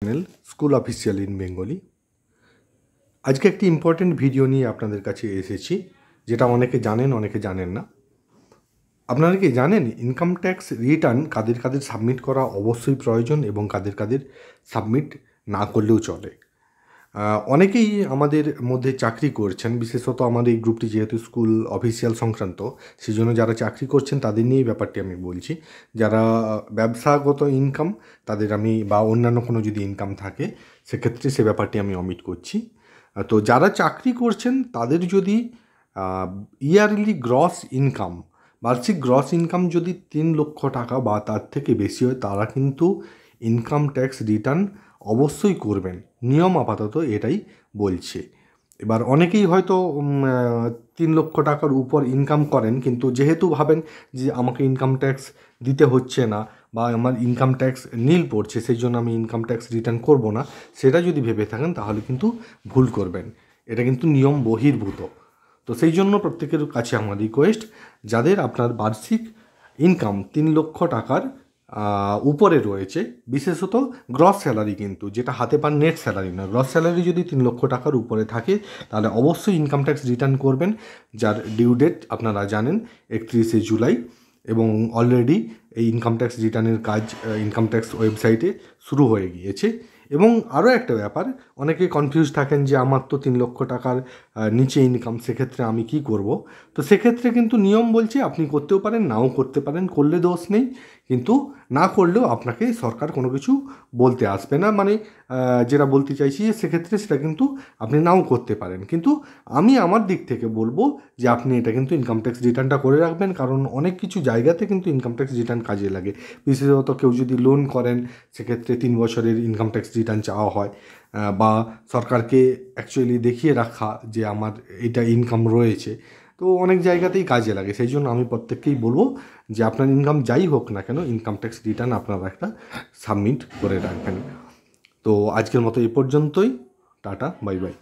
Channel school official in Bengali. আজকে একটি important video নিয়ে আপনাদের কাছে এসেছি, যেটা অনেকে জানেন অনেকে জানেন না। আপনারা কি জানেন ইনকাম ট্যাক্স রিটার্ন কাদের কাদের সাবমিট করা অবশ্যই প্রয়োজন এবং কাদের কাদের সাবমিট না করলেও চলে? অনেকেই আমাদের মধ্যে চাকরি করছেন, বিশেষত আমাদের এই গ্রুপটি যেহেতু স্কুল অফিসিয়াল সংক্রান্ত, সেই জন্য যারা চাকরি করছেন তাদের নিয়েই ব্যাপারটি আমি বলছি। যারা ব্যবসাগত ইনকাম তাদের আমি বা অন্যান্য কোনো যদি ইনকাম থাকে সেক্ষেত্রে সে ব্যাপারটি আমি অমিট করছি। তো যারা চাকরি করছেন তাদের যদি ইয়ারলি গ্রস ইনকাম, বার্ষিক গ্রস ইনকাম যদি 3 লক্ষ টাকা বা তার থেকে বেশি হয়, তারা কিন্তু ইনকাম ট্যাক্স রিটার্ন অবশ্যই করবেন। নিয়ম আপাতত এটাই বলছে। এবার অনেকেই হয়তো 3 লক্ষ টাকার উপর ইনকাম করেন, কিন্তু যেহেতু ভাবেন যে আমাকে ইনকাম ট্যাক্স দিতে হচ্ছে না বা আমার ইনকাম ট্যাক্স নীল পড়ছে, সেই জন্য আমি ইনকাম ট্যাক্স রিটার্ন করব না, সেটা যদি ভেবে থাকেন তাহলে কিন্তু ভুল করবেন। এটা কিন্তু নিয়ম বহির্ভূত। তো সেই জন্য প্রত্যেকের কাছে আমার রিকোয়েস্ট, যাদের আপনার বার্ষিক ইনকাম 3 লক্ষ টাকার উপরে রয়েছে, বিশেষত গ্রস স্যালারি, কিন্তু যেটা হাতে পান নেট স্যালারি না, গ্রস স্যালারি যদি 3 লক্ষ টাকার উপরে থাকে তাহলে অবশ্যই ইনকাম ট্যাক্স রিটার্ন করবেন, যার ডিউ ডেট আপনারা জানেন 31শে জুলাই। এবং অলরেডি এই ইনকাম ট্যাক্স রিটার্নের কাজ ইনকাম ট্যাক্স ওয়েবসাইটে শুরু হয়ে গিয়েছে। এবং আরও একটা ব্যাপার, অনেকে কনফিউজ থাকেন যে আমার তো 3 লক্ষ টাকার নিচে ইনকাম, সেক্ষেত্রে আমি কি করব? তো সেক্ষেত্রে কিন্তু নিয়ম বলছে আপনি করতেও পারেন, নাও করতে পারেন, করলে দোষ নেই, কিন্তু না করলেও আপনাকে সরকার কোনো কিছু বলতে আসবে না। মানে যেটা বলতে চাইছি যে সেক্ষেত্রে সেটা কিন্তু আপনি নাও করতে পারেন, কিন্তু আমি আমার দিক থেকে বলবো যে আপনি এটা কিন্তু ইনকাম ট্যাক্স রিটার্নটা করে রাখবেন, কারণ অনেক কিছু জায়গাতে কিন্তু ইনকাম ট্যাক্স রিটার্ন কাজে লাগে। বিশেষত কেউ যদি লোন করেন সেক্ষেত্রে 3 বছরের ইনকাম ট্যাক্স রিটার্ন চাওয়া হয়, বা সরকারকে অ্যাকচুয়ালি দেখিয়ে রাখা যে আমার এটা ইনকাম রয়েছে। তো অনেক জায়গাতেই কাজে লাগে। সেই জন্য আমি প্রত্যেককেই বলবো যে আপনার ইনকাম যাই হোক না কেন, ইনকাম ট্যাক্স রিটার্ন আপনারা একটা সাবমিট করে রাখবেন। তো আজকের মতো এ পর্যন্তই। Tata, bye bye.